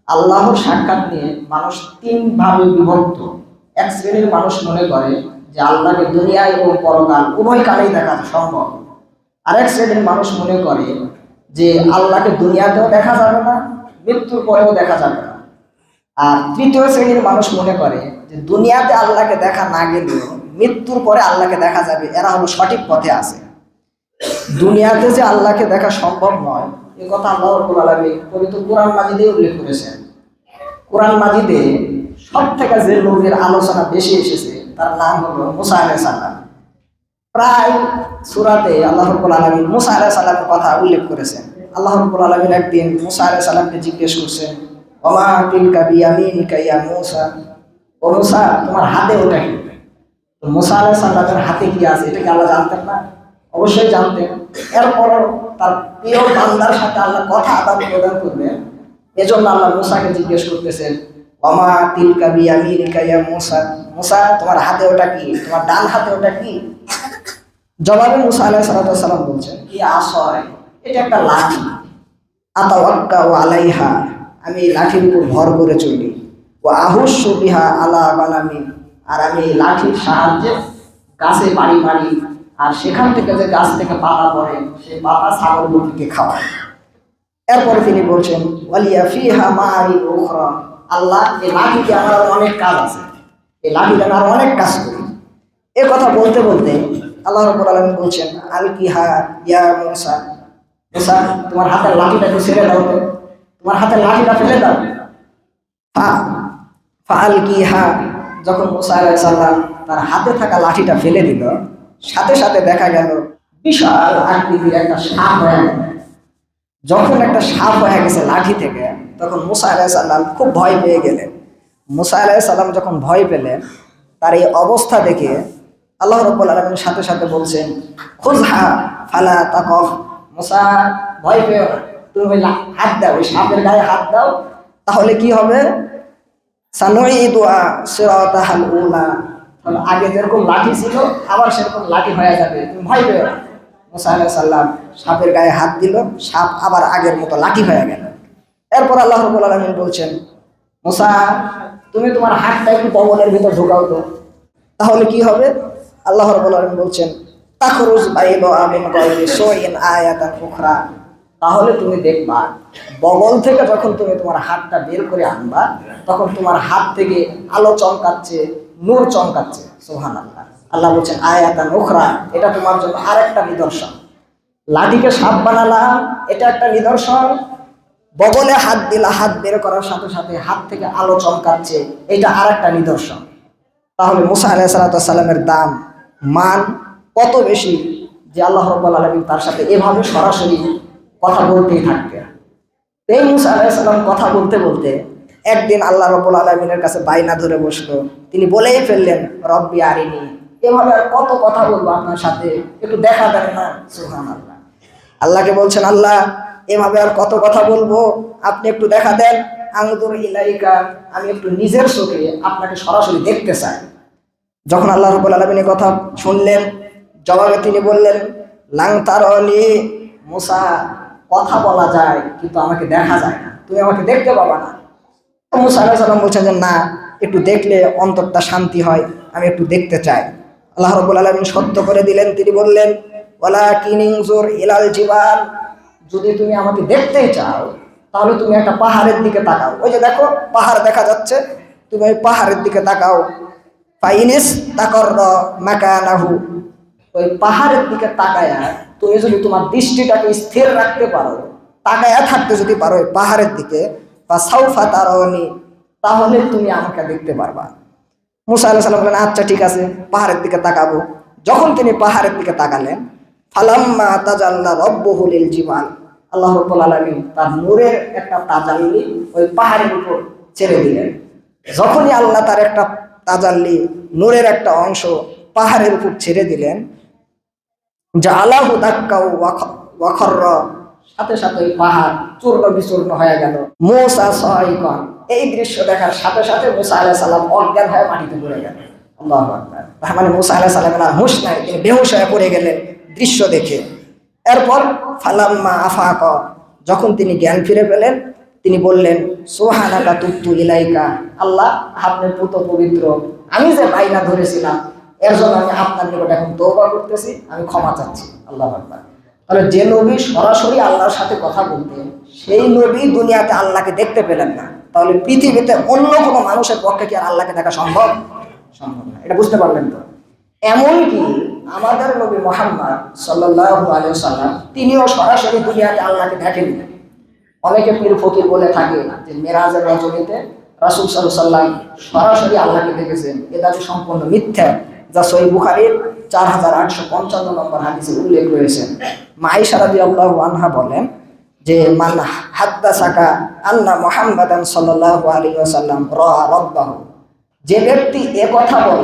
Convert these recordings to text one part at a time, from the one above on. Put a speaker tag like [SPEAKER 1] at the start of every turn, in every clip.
[SPEAKER 1] আল্লাহর সাক্ষাৎ নিয়ে মানুষ তিন ভাবে বিভক্ত। এক শ্রেণীর মানুষ মনে করে যে আল্লাহকে দুনিয়া এবং পরকাল উভয় কালেই দেখা সম্ভব। আরেক শ্রেণীর মানুষ মনে করে যে আল্লাহকে দুনিয়াতেও দেখা যাবে না, মৃত্যুর পরেও দেখা যাবে না। আর তৃতীয় শ্রেণীর মানুষ মনে করে যে দুনিয়াতে আল্লাহকে দেখা না গেলেও মৃত্যুর পরে আল্লাহকে দেখা যাবে। এরা হলো সঠিক পথে আছে। দুনিয়াতে যে আল্লাহকে দেখা সম্ভব নয় এ কথা আল্লাহ রাব্বুল আলামিন পবিত্র কোরআন মাজিদে উল্লেখ করেছেন। কোরআন মাজিদে সব থেকে যে লোকের আলোচনা বেশি এসেছে তার নাম হলো মুসা আলাইহিস সালাম। প্রায় সূরাতে আল্লাহ রাব্বুল আলামিন মুসা আলাইহিস সালামের কথা উল্লেখ করেছেন। আল্লাহ রাব্বুল আলামিন একদিন মুসা আলাইহিস সালামকে জিজ্ঞেস করছেন, ওমা তিলকা বিয়ামিনিকা ইয়া মুসা, ও মুসা তোমার হাতে ওটা কি? তো মুসা আলাইহিস সালামের হাতে কি আছে এটা কি আল্লাহ জানতেন না? অবশ্যই জানতেন। এরপরও তার প্রিয় বান্দার সাথে আল্লাহ কথা আদান প্রদান করবেন, এজন্য আল্লাহ মুসাকে জিজ্ঞেস করতেছেন, ওমা তিলকা বিয়ামিনিকা ইয়া মুসা, মুসা তোমার হাতে ওটা কি? তোমার ডান হাতে ওটা কি? জবাবে মুসা আলাইহিস সালাম বলছেন, কি আসয়, এটা একটা লাঠি। আতাওয়াক্কাউ আলাইহা, আমি এই লাঠির উপর ভর করে চলি। ও আহুস্সু বিহা আলা গানামি, আর আমি এই লাঠির সাহায্যে গাছে বাড়ি মারি, আর সেখান থেকে যে গাছ থেকে পাতা পড়ে সেই পাতা ছাগল মুরগিকে খাওয়ায়। এরপরে তিনি বলছেন, ওয়ালিয়া ফিহা মাআরিব উখরা, আল্লাহ এই লাঠিতে আমার অনেক কাজ আছে, এই লাঠিতে আমার অনেক কাজ করি। এ কথা বলতে বলতে আল্লাহ রাব্বুল আলামিন বলছেন, আলকিহা ইয়া মুসা, মুসা তোমার হাতের লাঠিটাকে ছেড়ে দাও, তো তোমার হাতের লাঠিটা ফেলে দাও। ফাআলকিহা, যখন মুসা আলাইহিস সালাম তার হাতে থাকা লাঠিটা ফেলে দিল, সাথে সাথে দেখা গেল বিশাল আকৃতির একটা সাপ হয়ে গেল। যখন একটা সাপ হয়ে গেছে লাঠি থেকে, তখন মুসা আলাইহিস সালাম খুব ভয় পেয়ে গেলেন। মুসা আলাইহিস সালাম যখন ভয় পেলেন, তার এই অবস্থা দেখে আল্লাহ রাব্বুল আলামিন সাথে সাথে বলছেন, খুযহা ফালা তাকফ, মুসা ভয় পেও না, তুমি ওই হাত দাও, ওই সাপের গায়ে হাত দাও, তাহলে কি হবে, সানুইদুহা সিরাতাহাল উলা, তাহলে আগে যেরকম লাঠি ছিল আবার সেরকম লাঠি হয়ে যাবে, তুমি ভয় পেও না। মুসা আলাইহিস সালাম সাপের গায়ে হাত দিল, সাপ আবার আগের মতো লাঠি হয়ে গেল। এরপর আল্লাহ রাব্বুল আলামিন বলছেন, মুসা তুমি তোমার হাতটা একটু বগলের ভিতর ঢোকাও তো, তাহলে কি হবে? আল্লাহ রাব্বুল আলামিন বলছেন, তাখরুজ বাইদা মিন গায়রি সুইন আয়াতান উখরা, তাহলে তুমি দেখবা বগল থেকে যখন তুমি তোমার হাতটা বের করে আনবা, তখন তোমার হাত থেকে আলো চমকাচ্ছে, নূর চমকাচ্ছে। সুবহানাল্লাহ। আল্লাহ বলছেন আয়াতান উখরা, এটা তোমার জন্য আরেকটা নিদর্শন। লাঠিকে সাপ বানালাম, এটা একটা নিদর্শন। বগলে হাত দিলা, হাত বের করার সাথে সাথে হাত থেকে আলো চমকাচ্ছে, এটা আরেকটা নিদর্শন। তাহলে মুসা আলাইহিস সালামের দাম, মান কত বেশি যে আল্লাহ রাব্বুল আলামিন তার সাথে এভাবে সরাসরি কথা বলতেই থাকতেন। এই মুসা আলাইহিস সালাম কথা বলতে বলতে একদিন আল্লাহ রাব্বুল আলামিনের কাছে বাইনা ধরে বসলো। তিনি বলেই ফেললেন, রব্বি আরিনি, এভাবে আর কত কথা বলবো আপনার সাথে, একটু দেখা দেন না। সুবহানাল্লাহ। আল্লাহকে বলছেন, আল্লাহ এভাবে আর কত কথা বলবো, আপনি একটু দেখা দেন। আনজুর ইলাইকা, আমি একটু নিজের চোখে আপনাকে সরাসরি দেখতে চাই। যখন আল্লাহ রাব্বুল আলামিন এই কথা শুনলেন, জবাবে তিনি বললেন, লাং তারানি, মুসা কথা বলা যায় কিন্তু আমাকে দেখা যায় না, তুমি আমাকে দেখতে পাবা না। মুসা আলাইহিস সালাম বলছেন যে না, একটু দেখলে অন্তরটা শান্তি হয়, আমি একটু দেখতে চাই। আল্লাহ রাব্বুল আলামিন সত্য করে দিলেন। তিনি বললেন, ওয়ালাকিন ইনজুর ইলাল জিবাল, যদি তুমি আমাকে দেখতেই চাও তাহলে তুমি একটা পাহাড়ের দিকে তাকাও, ওই যে দেখো পাহাড় দেখা যাচ্ছে, তুমি ওই পাহাড়ের দিকে তাকাও। ফাইনিস তাকরর মাকানাহু, ওই পাহাড়ের দিকে তাকায়া তুমি যদি তোমার দৃষ্টিটাকে স্থির রাখতে পারো, তাকায়া থাকতে যদি পারো ওই পাহাড়ের দিকে, বা সাউফা তারানি, তাহলে তুমি আমাকে দেখতে পারবা। মুসা আলাইহিস সালাম বললেন, আচ্ছা ঠিক আছে, পাহাড়ের দিকে তাকাবো। যখন তিনি পাহাড়ের দিকে তাকালেন, ফালাম্মা তাজাল্লা রাব্বুহু লিল জিবাল, আল্লাহ রাব্বুল আলামিন তার নূরের একটা তাজাল্লি ওই পাহাড়ের উপর ছেড়ে দিলেন। যখনই আল্লাহ তার একটা তাজাল্লি, নূরের একটা অংশ পাহাড়ের উপর ছেড়ে দিলেন, জাআলাহু দাক্কা ওয়া খাররা, সাথে সাথে ওই পাহাড় চূর্ণ বিচূর্ণ হয়ে গেল। মুসা সাইকান, এই দৃশ্য দেখার সাথে সাথে মুসা আলাইহিস সালাম অজ্ঞান হয়ে মাটিতে পড়ে গেলেন। আল্লাহু আকবার। তার মানে মুসা আলাইহিস সালামের আর হুঁশ নাই, তিনি বেহুশ হয়ে পড়ে গেলেন দৃশ্য দেখে। এরপর ফালাম্মা আফাকা, যখন তিনি জ্ঞান ফিরে পেলেন, তিনি বললেন, সুবহানাকা তুবতু ইলাইকা, আল্লাহ আপনি পুত পবিত্র, আমি যে বাইনা ধরেছিলাম এর জন্য আমি আপনার নিকট এখন তওবা করতেছি, আমি ক্ষমা চাচ্ছি। আল্লাহু আকবার। তাহলে যে নবী সরাসরি আল্লাহর সাথে কথা বলতেন, সেই নবী দুনিয়াতে আল্লাহকে দেখতে পেলেন না, তাহলে পৃথিবীতে অন্য কোনো মানুষের পক্ষে কি আর আল্লাহকে দেখা সম্ভব? সম্ভব না। এটা বুঝতে পারলেন তো? এমনকি আমাদের নবী মুহাম্মদ সাল্লাল্লাহু আলাইহি ওয়াসাল্লাম তিনিও সরাসরি দুনিয়াতে আল্লাহকে দেখেননি। অনেকে পীর ফকির বলে থাকে যে মেরাজের রজনীতে রাসূল সাল্লাল্লাহু আলাইহি ওয়াসাল্লাম সরাসরি আল্লাহকে দেখেছেন। এ দাবি সম্পূর্ণ মিথ্যা, যা সহিহ বুখারীর 4855 নম্বর হাদিসে উল্লেখ রয়েছে। মা আয়েশা রাদিয়াল্লাহু আনহা বলেন যে মান হাদ্দাসাকা আন্না মুহাম্মাদান সাল্লাল্লাহু আলাইহি ওয়াসাল্লাম রাআ রাব্বাহু, যে ব্যক্তি কথা বলে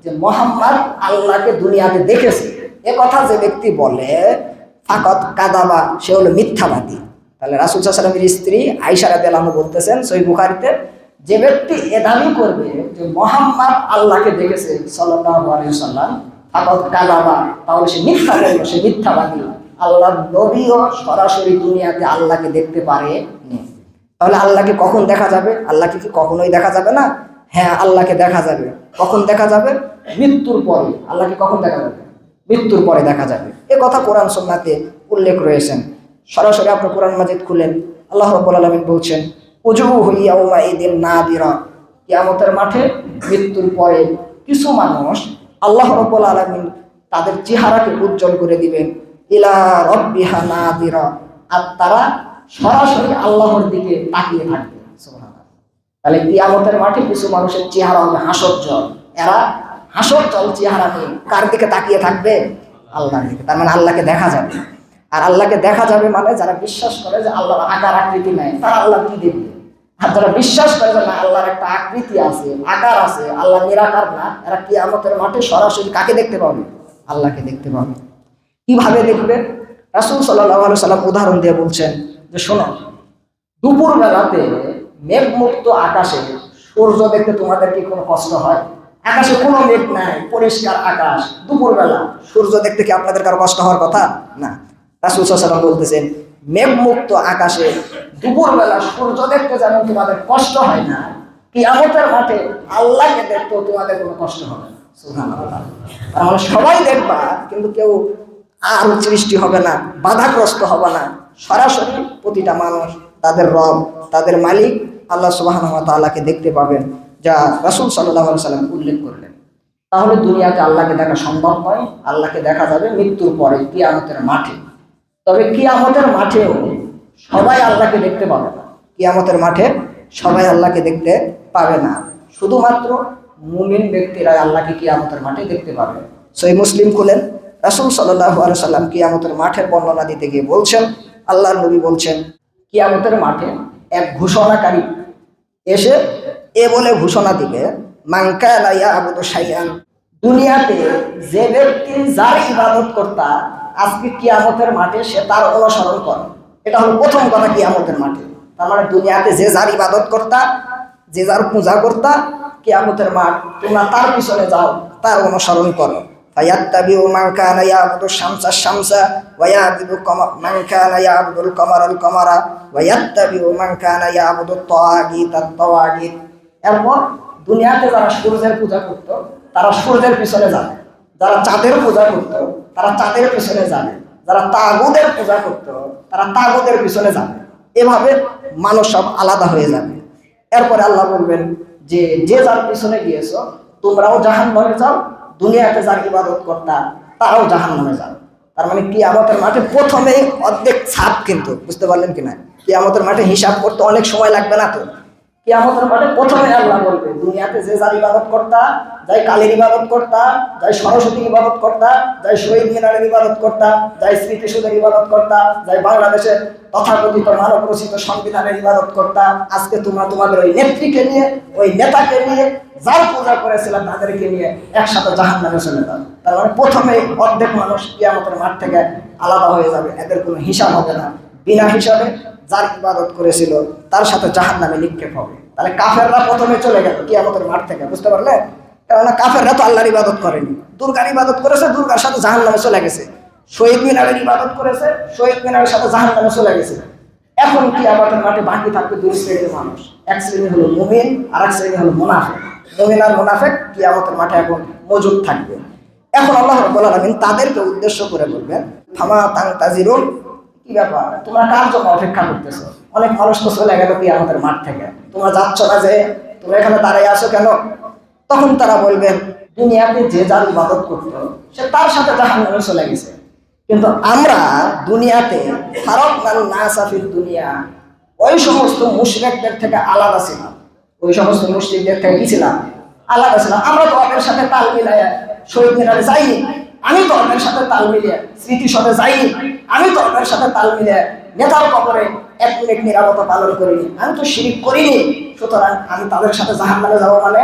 [SPEAKER 1] যে মুহাম্মদ আল্লাহকে দুনিয়াতে দেখেছে, কথা যে ব্যক্তি বলে ফাকাত কাযাবা, সে হলো মিথ্যাবাদী। তাহলে রাসূল সাল্লাল্লাহু আলাইহি ওয়াসাল্লামের স্ত্রী আয়েশা রাদিয়াল্লাহু আনহা বলতেছেন সহিহ বুখারীতে, যে ব্যক্তি দাবি করবে যে মুহাম্মদ আল্লাহকে দেখেছে সাল্লাল্লাহু আলাইহি ওয়াসাল্লাম, ফাকাত কাযাবা, তাহলে সে মিথ্যা বলল, সে মিথ্যাবাদী। আল্লাহর নবীও সরাসরি দুনিয়াতে আল্লাহকে দেখতে পারে না। তাহলে আল্লাহকে কখন দেখা যাবে? আল্লাহকে কি কখনোই দেখা যাবে না? হ্যাঁ, আল্লাহকে দেখা যাবে। কখন দেখা যাবে? মৃত্যুর পরে। আল্লাহকে কখন দেখা যাবে? মৃত্যুর পরে দেখা যাবে। এ কথা কোরআন সুন্নাতে উল্লেখ রয়েছেন। সরাসরি আপনি কোরআন মাজিদ খুলেন, আল্লাহ রাব্বুল আলামিন বলছেন উজুহু ইয়াউমা ইদিন নাদিরা, কিয়ামতের মাঠে মৃত্যুর পরে কিছু মানুষ আল্লাহ রাব্বুল আলামিন তাদের চেহারাকে উজ্জ্বল করে দিবেন, ইলা রাব্বিহা নাদিরা, আর তারা সরাসরি আল্লাহর দিকে তাকিয়ে থাকবে। সুবহানাল্লাহ। তাহলে কিয়ামতের মাঠে কিছু মানুষের চেহারা হবে হাসজ্জ্বল, এরা হাসজ্জ্বল চেহারা নিয়ে কার দিকে তাকিয়ে থাকবে? আল্লাহর দিকে। তার মানে আল্লাহকে দেখা যাবে। আর আল্লাহকে দেখা যাবে মানে যারা বিশ্বাস করে যে আল্লাহর আকার আকৃতি নাই, তারা আল্লাহ কি দেখবে? আর যারা বিশ্বাস করে যে না আল্লাহর একটা আকৃতি আছে, আকার আছে, আল্লাহ নিরাকার না, এরা কিয়ামতের মাঠে সরাসরি কাকে দেখতে পাবে? আল্লাহকে দেখতে পাবে। কিভাবে দেখবে? রাসূল সাল্লাল্লাহু আলাইহি ওয়াসাল্লাম উদাহরণ দিয়ে বলছেন যে শোনো, দুপুর বেলাতে মেঘমুক্ত আকাশে সূর্য দেখতে তোমাদের কি কোনো কষ্ট হয়? আকাশে কোনো মেঘ নাই, পরিষ্কার আকাশ, দুপুরবেলা সূর্য দেখতে কি আপনাদের কারো কষ্ট হওয়ার কথা? না। রাসূল সাল্লাল্লাহু আলাইহি ওয়াসাল্লাম বলতেছেন মেঘমুক্ত আকাশে দুপুরবেলা সূর্য দেখতে যেমন তোমাদের কষ্ট হয় না, কিয়ামতের মাঠে আল্লাহকে দেখতেও তোমাদের কোনো কষ্ট হবে না। সুবহানাল্লাহ। তার মানে সবাই দেখবা, কিন্তু কেউ আর সৃষ্টি হবে না, বাধাগ্রস্ত হবে না। সরাসরি প্রতিটা মানুষ তাদের রব, তাদের মালিক আল্লাহ সুবহানাহু ওয়া তাআলাকে দেখতে পাবেন, যা রাসূল সাল্লাল্লাহু আলাইহি ওয়াসাল্লাম উল্লেখ করলেন। তাহলে দুনিয়াতে আল্লাহকে দেখা সম্ভব নয়, আল্লাহকে দেখা যাবে মৃত্যুর পরে কিয়ামতের মাঠে। তবে কিয়ামতের মাঠেও সবাই আল্লাহকে দেখতে পাবে না। কিয়ামতের মাঠে সবাই আল্লাহকে দেখতে পাবে না, শুধুমাত্র মুমিন ব্যক্তিরা আল্লাহকে কিয়ামতের মাঠে দেখতে পাবে। সহিহ মুসলিম খুলেন, রাসূল সাল্লাল্লাহু আলাইহি ওয়াসাল্লাম কিয়ামতের মাঠের বর্ণনা দিতে গিয়ে বলছেন, আল্লাহর নবী বলছেন কিয়ামতের মাঠে এক ঘোষণাকারী এসে বলে ঘোষণা দিবে, মান কানা ইয়াবুদু শাইআন, দুনিয়াতে যে ব্যক্তি যার ইবাদত করতা, আজকে কিয়ামতের মাঠে সে তার অনুসরণ করে। এটা হলো প্রথম কথা কিয়ামতের মাঠে। তার মানে দুনিয়াতে যে যার ইবাদত করতা, যে যার পূজা করতা, কিয়ামতের মাঠ তোমরা তার পিছনে যাও, তার অনুসরণ করো। ফায়াত্তাবিউ মান কানা ইয়াবুদু শামসা শামসা ওয়া ইয়াবুদু মান কানা ইয়াবুদুল কামারাল কামারা ওয়া ইয়াত্তাবিউ মান কানা ইয়াবুদু তাওয়াগিতাত তাওয়াগিত। এরপর দুনিয়াতে যারা সূর্যের পূজা করত, তারা সূর্যের পিছনে যাবে। যারা চাঁদের পূজা করত, তারা চাঁদের পিছনে যাবে। যারা তাগুদের পূজা করত, তারা তাগুদের পিছনে যাবে। এভাবে মানুষ সব আলাদা হয়ে যাবে। এরপরে আল্লাহ বলবেন যে যে যার পিছনে গিয়েছো তোমরাও জাহান্নামে যাও, দুনিয়াতে যার ইবাদত করতা তারাও জাহান্নামে যাও। তার মানে কিয়ামতের মাঠে প্রথমেই অর্ধেক ছাপ, কিন্তু বুঝতে পারলেন কিনা? কিয়ামতের মাঠে হিসাব করতে অনেক সময় লাগবে না তো। কিয়ামতের মাঠে প্রথমে আল্লাহ বলবে দুনিয়াতে যে যার ইবাদত করতা, যাই কালীর ইবাদত করতা, যাই সরস্বতীর ইবাদত করতা, যাই শহীদ মিনারের ইবাদত করতা, যাই স্মৃতিসৌধের ইবাদত করতা, যাই বাংলাদেশের তথাকথিত মানব রচিত সংবিধানের ইবাদত করতা, আজকে তোমরা তোমাদের ওই নেত্রীকে নিয়ে, ওই নেতাকে নিয়ে, যার পূজা করেছিলাম তাদেরকে নিয়ে একসাথে জাহান্নামে চলে যাবে। তার মানে প্রথমে অর্ধেক মানুষ কিয়ামতের মাঠ থেকে আলাদা হয়ে যাবে, এদের কোনো হিসাব হবে না। বিনা হিসাবে যার ইবাদত করেছিল তার সাথে জাহান্নামে নিক্ষেপ হবে। তাহলে কাফেররা প্রথমে চলে গেল কিয়ামতের মাঠ থেকে, বুঝতে পারলে? কেননা কাফেররা তো আল্লাহর ইবাদত করেনি, দুর্গার ইবাদত করেছে, দুর্গার সাথে জাহান্নামে চলে গেছে। শহীদ মিনারের ইবাদত করেছে, শহীদ মিনারের সাথে জাহান্নামে চলে গেছে। এখন কিয়ামতের মাঠে বাকি থাকবে দুই শ্রেণীর মানুষ। এক শ্রেণী হলো মুমিন, আর এক শ্রেণী হলো মুনাফিক। মুমিন আর মুনাফিক কিয়ামতের মাঠে এখন মজুদ থাকবে। এখন আল্লাহ রাব্বুল আলামিন তাদেরকে উদ্দেশ্য করে বলবেন, ফামা তানতাজিরুন, কি ব্যাপার, তোমরা কার জন্য অপেক্ষা করতেছো? অনেক মানুষ তো চলে গেল কিয়ামতের মাঠ থেকে, তোমরা যাচ্ছ না যে, তোমরা এখানে দাঁড়িয়ে আছো কেন? তখন তারা বলবেন, দুনিয়াতে যে যার ইবাদত করতো সে তার সাথে জাহান্নামে চলে গেছে, কিন্তু আমরা দুনিয়াতে ফারাকনান নাসা ফিদ দুনিয়া, ওই সমস্ত মুশরিকদের থেকে আলাদা ছিলাম। ওই সমস্ত মুশরিকদের থেকে কি ছিলাম? আলাদা ছিলাম। আমরা তো ওদের সাথে তাল মিলাইয়া শহীদ মিনারে যাইনি, আমি তো ওদের সাথে তাল মিলিয়ে স্মৃতিসৌধে যাইনি, আমি তো ওদের সাথে তাল মিলিয়ে নেতার কবরে 1 মিনিট নিরাপত্তা পালন করিনি, আমি তো শিরক করিনি। সুতরাং আমি তাদের সাথে জাহান্নামে যাবো মানে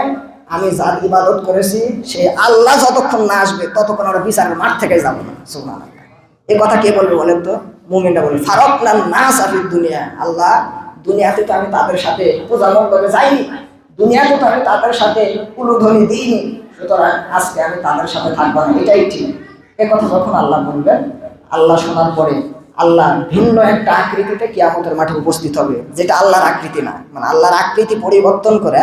[SPEAKER 1] আমি যার ইবাদত করেছি সে আল্লাহ যতক্ষণ না আসবে ততক্ষণ আমরা বিচারের মাঠ থেকে যাবো না। সুবহানাল্লাহ। এই কথা কে বলবে বলেন তো? মুমিনরা বলে, ফারাকনান নাসা ফিদ দুনিয়া, আল্লাহ দুনিয়াতে তো আমি তাদের সাথে পূজা মণ্ডপে যাইনি, দুনিয়াতে তো আমি তাদের সাথে উলুধ্বনি দিইনি, সুতরাং আজকে আমি তাদের সাথে থাকবো না, এটাই ঠিক। এ কথা যখন আল্লাহ বলবেন, আল্লাহ শোনার পরে আল্লাহ ভিন্ন একটা আকৃতিতে কিয়ামতের মাঠে উপস্থিত হবে, যেটা আল্লাহর আকৃতি না। মানে আল্লাহর আকৃতি পরিবর্তন করে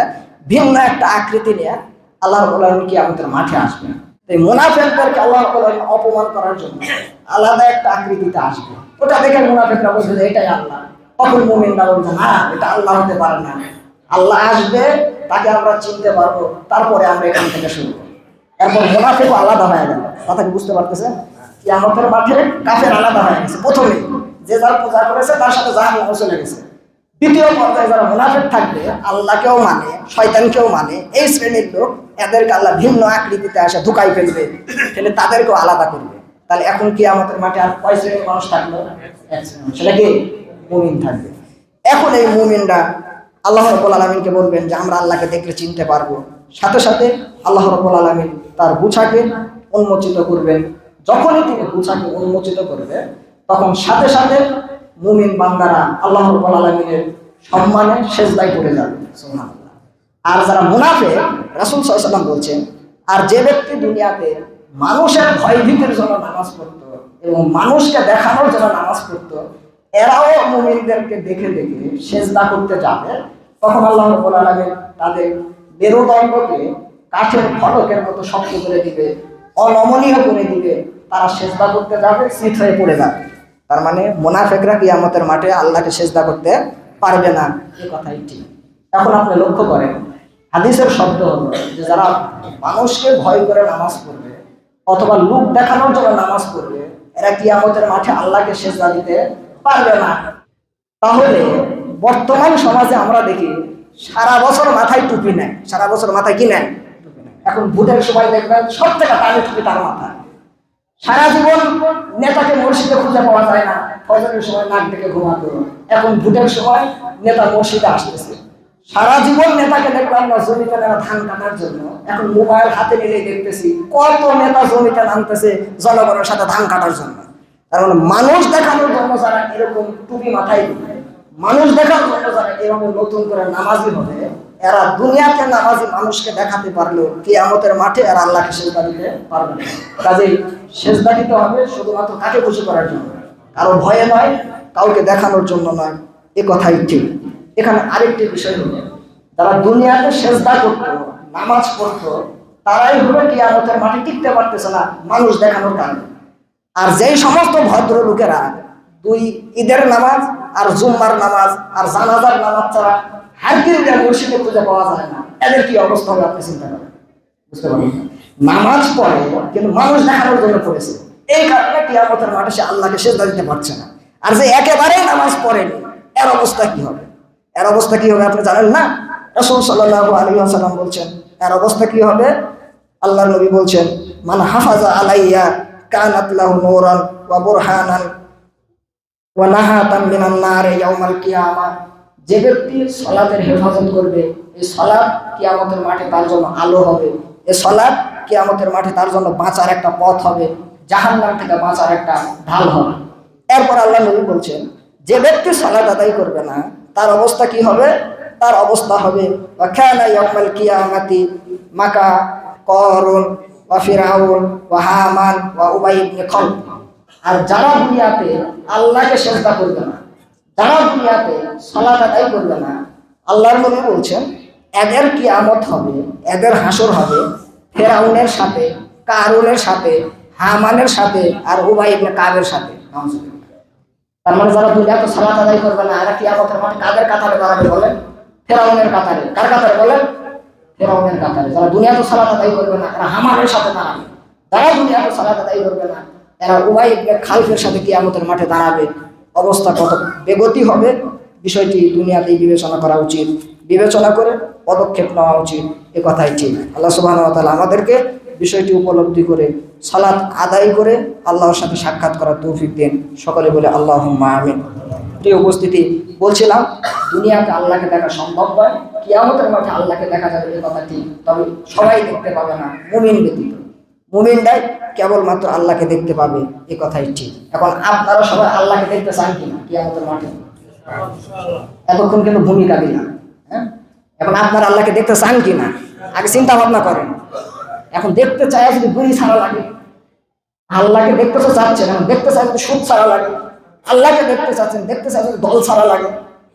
[SPEAKER 1] ভিন্ন একটা আকৃতি নিয়ে আল্লাহ রাব্বুল আলামিন কিয়ামতের মাঠে আসবেন। এই মুনাফিকদেরকে আল্লাহ রাব্বুল আলামিন অপমান করার জন্য আলাদা একটা আকৃতিতে আসবে, ওটা দেখে মুনাফিকরা বলবে যে এটাই আল্লাহ। তখন মুমিনরা বলবে, না, এটা আল্লাহ হতে পারে না, আল্লাহ আসবে, তাকে আমরা চিনতে পারবো, তারপরে আমরা এখান থেকে শুনবো। এরপর মুনাফিকও আলাদা হয়ে গেল। কথা কি বুঝতে পারতেছেন? কিয়ামতের মাঠে কাফের আলাদা হয়ে গেছে। প্রথমে যে যার পূজা করেছে তার সাথে জাহান্নামে চলে গেছে। দ্বিতীয় পর্যায়ে যারা মুনাফিক থাকবে, আল্লাহকেও মানে শয়তানকেও মানে, এই শ্রেণীর লোক, এদেরকে আল্লাহ ভিন্ন আকৃতিতে আসে ধুকাই ফেলবে, ফেলে তাদেরকেও আলাদা করবে। তাহলে এখন কিয়ামতের মাঠে আর কয় শ্রেণীর মানুষ থাকলো? এক শ্রেণী, সেটা কি? মুমিন থাকবে। এখন এই মুমিনরা আল্লাহ রাব্বুল আলামিনকে বলবেন যে আমরা আল্লাহকে দেখলে চিনতে পারবো। সাথে সাথে আল্লাহ রাব্বুল আলামিন তার গুছাকে উন্মোচিত করবেন। যখনই তিনি গুছাকে উন্মোচিত করবে, তখন সাথে সাথে মুমিন বান্দারা আল্লাহ রাব্বুল আলামিনের সম্মানে সেজদায় পড়ে যাবে। সুবহানাল্লাহ। আর যারা মুনাফিক, রাসূল সাল্লাল্লাহু আলাইহি ওয়াসাল্লাম বলছেন, আর যে ব্যক্তি দুনিয়াতে মানুষের ভয়ভীতির জন্য নামাজ পড়তো এবং মানুষকে দেখানোর জন্য নামাজ পড়তো, এরাও মুমিনদেরকে দেখে দেখে সেজদা করতে যাবে, তখন আল্লাহ রাব্বুল আলামিন তাদের মেরুদণ্ডকে কাঠের ফলকের মতো শক্ত করে দিবে, অনমনীয় করে দিবে, তারা সেজদা করতে যাবে, চিত হয়ে পড়ে যাবে। তার মানে মুনাফিকরা কিয়ামতের মাঠে আল্লাহকে সেজদা করতে পারবে না, এই কথাই ঠিক। এখন আপনি লক্ষ্য করেন, হাদিসের শব্দ হলো যে যারা মানুষকে ভয় করে নামাজ পড়বে অথবা লোক দেখানোর জন্য নামাজ পড়বে, এরা কিয়ামতের মাঠে আল্লাহকে সেজদা দিতে পারবে না। তাহলে বর্তমান সমাজে আমরা দেখি সারা বছর মাথায় টুপি নেয়, সারা বছর মাথায় কি নেয়? টুপি নেয়। এখন ভোটের সময় দেখবেন সব থেকে দামি টুপি তার মাথায়। সারা জীবন নেতাকে মসজিদে খুঁজে পাওয়া যায় না, ফজরের সময় নাক ডেকে ঘুমাতো, এখন ভোটের সময় নেতা মসজিদে আসতেছে। সারা জীবন নেতাকে দেখলাম না জমিতে নেওয়া ধান কাটার জন্য, এখন মোবাইল হাতে নিলেই দেখতেছি কত নেতা জমিতে নামতেছে জনগণের সাথে ধান কাটার জন্য। তার মানে মানুষ দেখানোর জন্য যারা এরকম টুপি মাথায় দিবে, মানুষ দেখানোর জন্য যারা এভাবে নতুন করে নামাজি হবে, এরা দুনিয়াতে নামাজি মানুষকে দেখাতে পারলেও কিয়ামতের মাঠে এরা আল্লাহকে সেজদা দিতে পারবে না। কাজেই সেজদা দিতে হবে শুধুমাত্র কাকে খুশি করার জন্য, কারো ভয়ে নয়, কাউকে দেখানোর জন্য নয়, এ কথাই ঠিক। এখানে আরেকটি বিষয় হলো, যারা দুনিয়াতে সেজদা করতো, নামাজ পড়তো, তারাই হলো কিয়ামতের মাঠে টিকতে পারতেছে না মানুষ দেখানোর কারণে। আর যেই সমস্ত ভদ্র লোকেরা দুই ঈদের নামাজ আর জুম্মার নামাজ আর জানাজার নামাজ ছাড়া হারকিলকে মসজিদে খুঁজে পাওয়া যায় না, এদের কি অবস্থা হবে আপনি চিন্তা করেন। বুঝতে পারবেন? নামাজ পড়ে কিন্তু মানুষ দেখানোর জন্য পড়েছে, এই কারণে কিয়ামতের মাঠে সে আল্লাহকে সেজদা দিতে পারছে না। আর যে একেবারেই নামাজ পড়েনি, এর অবস্থা কি হবে? এর অবস্থা কি হবে আপনি জানেন না? রাসূল সাল্লাল্লাহু আলাইহি ওয়াসাল্লাম বলছেন, এর অবস্থা কি হবে? আল্লাহর নবী বলছেন, মান হাফাজা আলাইয়া কানাত লাহু নূরান ওয়া বুরহানান ওয়া নাহাতাম মিনান নার ইয়াউমাল কিয়ামা। যে ব্যক্তি সালাতের হেফাজত করবে, এই সালাত কিয়ামতের মাঠে তার জন্য আলো হবে, এই সালাত কিয়ামতের মাঠে তার জন্য বাঁচার একটা পথ হবে, জাহান্নাম থেকে বাঁচার একটা ঢাল হবে। এরপর আল্লাহ নবী বলছেন, যে ব্যক্তি সালাত আদায় করবে না তার অবস্থা কি হবে? তার অবস্থা হবে ওয়া কানা ইয়াউমাল কিয়ামাতি মাকা করুন ওয়া ফিরাউন ওয়া হামান ওয়া উবাই ইবনে খালদ। আর যারা দুনিয়াতে আল্লাহকে সেজদা করবে না, যারা দুনিয়াতে সালাত আদায় করবে না, আল্লাহর নবী বলছেন এদের কিয়ামত হবে, এদের হাসর হবে ফেরাউনের সাথে, কারুনের সাথে, হামানের সাথে আর উবাই ইবনে কাবের সাথে। তার মানে যারা দুনিয়াতে সালাত আদায় করবে না, এরা কিয়ামতের মাঠে কাদের কাতারে দাঁড়াবে বলেন? ফেরাউনের কাতারে। কার কাতারে বলেন? ফেরাউনের কাতারে। যারা দুনিয়াতে সালাত আদায় করবে না, এরা হামানের সাথে দাঁড়াবে। যারা দুনিয়াতে সালাত আদায় করবে না, এরা উবাই ইবনে খালফের সাথে কিয়ামতের মাঠে দাঁড়াবে। অবস্থা কত বেগতি হবে বিষয়টি দুনিয়াতেই বিবেচনা করা উচিত, বিবেচনা করে পদক্ষেপ নেওয়া উচিত, এ কথাই ঠিক। আল্লাহ সুবহানাহু ওয়া তাআলা আমাদেরকে বিষয়টি উপলব্ধি করে সালাত আদায় করে আল্লাহর সাথে সাক্ষাৎ করার তৌফিক দেন। সকলে বলে আল্লাহুম্মা আমিন। প্রিয় উপস্থিতি, বলছিলাম দুনিয়াতে আল্লাহকে দেখা সম্ভব নয়, কিয়ামতের মাঠে আল্লাহকে দেখা যাবে এ কথা ঠিক, তবে সবাই দেখতে পাবে না, মুমিন ব্যতীত। মুমিনরাই কেবলমাত্র আল্লাহকে দেখতে পাবে, এ কথাই ঠিক। এখন আপনারা সবাই আল্লাহকে দেখতে চান কিনা কিয়ামতের মাঠে? এতক্ষণ কিন্তু ভূমিকা দিলাম। হ্যাঁ, এখন আপনারা আল্লাহকে দেখতে চান কিনা আগে চিন্তা ভাবনা করেন। এখন দেখতে চাই যদি গুলি ছাড়া লাগে, আল্লাহকে দেখতে তো চাচ্ছেন, এখন দেখতে চাই যদি সুদ ছাড়া লাগে, আল্লাহকে দেখতে চাচ্ছেন, দেখতে চাই যদি দল ছাড়া লাগে,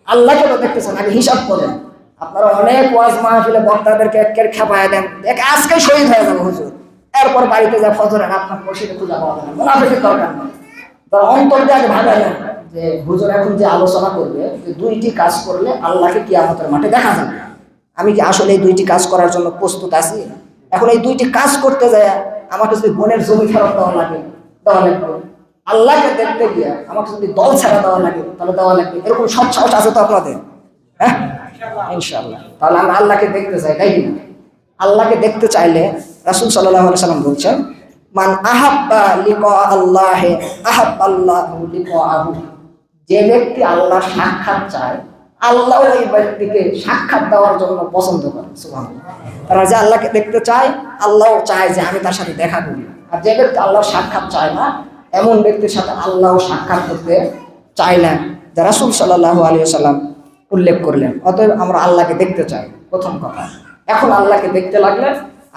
[SPEAKER 1] আল্লাহকে তো দেখতে চান, আগে হিসাব করেন। আপনারা অনেক ওয়াজ মাহফিলে বক্তাদেরকে একের খেপায় দেন, দেখ আজকে শহীদ হয়ে যাবে হুজুর, এরপর বাড়িতে যা ফজরের আপনার মসজিদে পূজা পাওয়া যাবে, মুনাফিকের দরকার নেই। তারা অন্তর দিয়ে আগে ভাবালেন যে হুজুর এখন যে আলোচনা করবে যে দুইটি কাজ করলে আল্লাহকে কিয়ামতের মাঠে দেখা যাবে, আমি কি আসলে এই দুইটি কাজ করার জন্য প্রস্তুত আছি? এখন এই দুইটি কাজ করতে যায় আমাকে যদি বোনের জমি ফেরত দেওয়া লাগে, দেওয়া লাগবে। আল্লাহকে দেখতে গিয়ে আমাকে যদি দল ছাড়া দেওয়া লাগে, তাহলে দেওয়া লাগবে। এরকম সব সাহস আছে তো আপনাদের? হ্যাঁ, ইনশাআল্লাহ। তাহলে আমরা আল্লাহকে দেখতে চাই, তাই কি? আল্লাহকে দেখতে চাইলে রাসূল সাল্লাল্লাহু আলাইহি সাল্লাম বলছেন, মান আহাব্বা লিকা আল্লাহ আহাব্বাল্লাহু লিকাহু। যে ব্যক্তি আল্লাহর সাক্ষাৎ চায়, আল্লাহ ওই ব্যক্তিকে সাক্ষাৎ দেওয়ার জন্য পছন্দ করে। সুবহানাল্লাহ। তারা যে আল্লাহকে দেখতে চায়, আল্লাহও চায় যে আমি তার সাথে দেখা করি। আর যে ব্যক্তি আল্লাহর সাক্ষাৎ চায় না, এমন ব্যক্তির সাথে আল্লাহ সাক্ষাৎ করতে চায় না, যা রাসূল সাল্লাল্লাহু আলাইহি ওয়াসাল্লাম উল্লেখ করলেন। অতএব আমরা আল্লাহকে দেখতে চাই, প্রথম কথা। এখন আল্লাহকে দেখতে লাগলে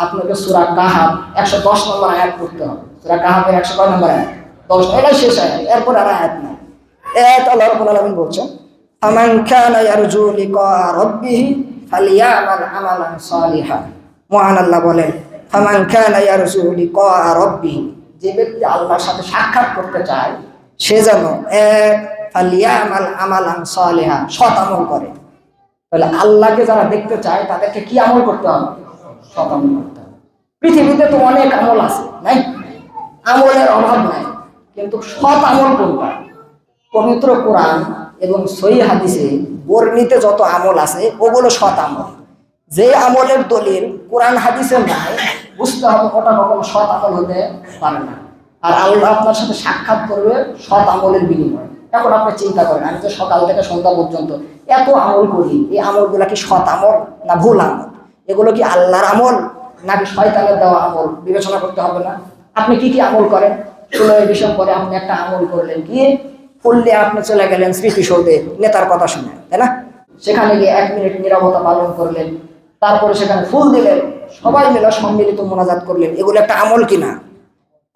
[SPEAKER 1] আপনাকে সূরা কাহাফ 110 নম্বর আয়াত পড়তে হবে। সূরা কাহাফের 110 নম্বর আয়াত, 10 এটাই শেষ আয়াত, এরপর আর আয়াত নাই। আয়াত আল্লাহ রাব্বুল আলামিন বলছেন, ফামান কানা ইয়ারজু লিকা রাব্বিহি ফালিয়ামাল আমালান সালিহান। মহান আল্লাহ বলেন, ফামান কানা ইয়ারজু লিকা রাব্বিহি, যে ব্যক্তি আল্লাহর সাথে সাক্ষাৎ করতে চায় সে যেন ফালিয়ামাল আমালান সালিহা, সৎ আমল করে। তাহলে আল্লাহকে যারা দেখতে চায় তাদেরকে কি আমল করতে হবে? সৎ আমল করতে হবে। পৃথিবীতে তো অনেক আমল আছে, নাই? আমলের অভাব নাই, কিন্তু সৎ আমল কোনটা? পবিত্র কোরআন এবং সহিহ হাদিসে বর্ণিত যত আমল আছে ওগুলো সৎ আমল। যে আমলের দলিল কোরআন হাদিসে নাই, বুঝতে হবে ওটা কখনো সৎ আমল হতে পারে না। আর আল্লাহ আপনার সাথে সাক্ষাৎ করবে সৎ আমলের বিনিময়ে। এখন আপনি চিন্তা করেন, আমি তো সকাল থেকে সন্ধ্যা পর্যন্ত এত আমল করি, এই আমলগুলা কি সৎ আমল না ভুল আমল? এগুলো কি আল্লাহর আমল নাকি শয়তানের দেওয়া আমল? বিবেচনা করতে হবে না? আপনি কি কি আমল করেন? 16 ডিসেম্বরে আপনি একটা আমল করলেন, গিয়ে ফুললে আপনি চলে গেলেন স্মৃতিসৌধে নেতার কথা শুনে, তাই না? সেখানে গিয়ে 1 মিনিট নীরবতা পালন করলেন, তারপরে সেখানে ফুল দিলেন, সবাই মিলে সম্মিলিত মোনাজাত করলেন। এগুলো একটা আমল কিনা?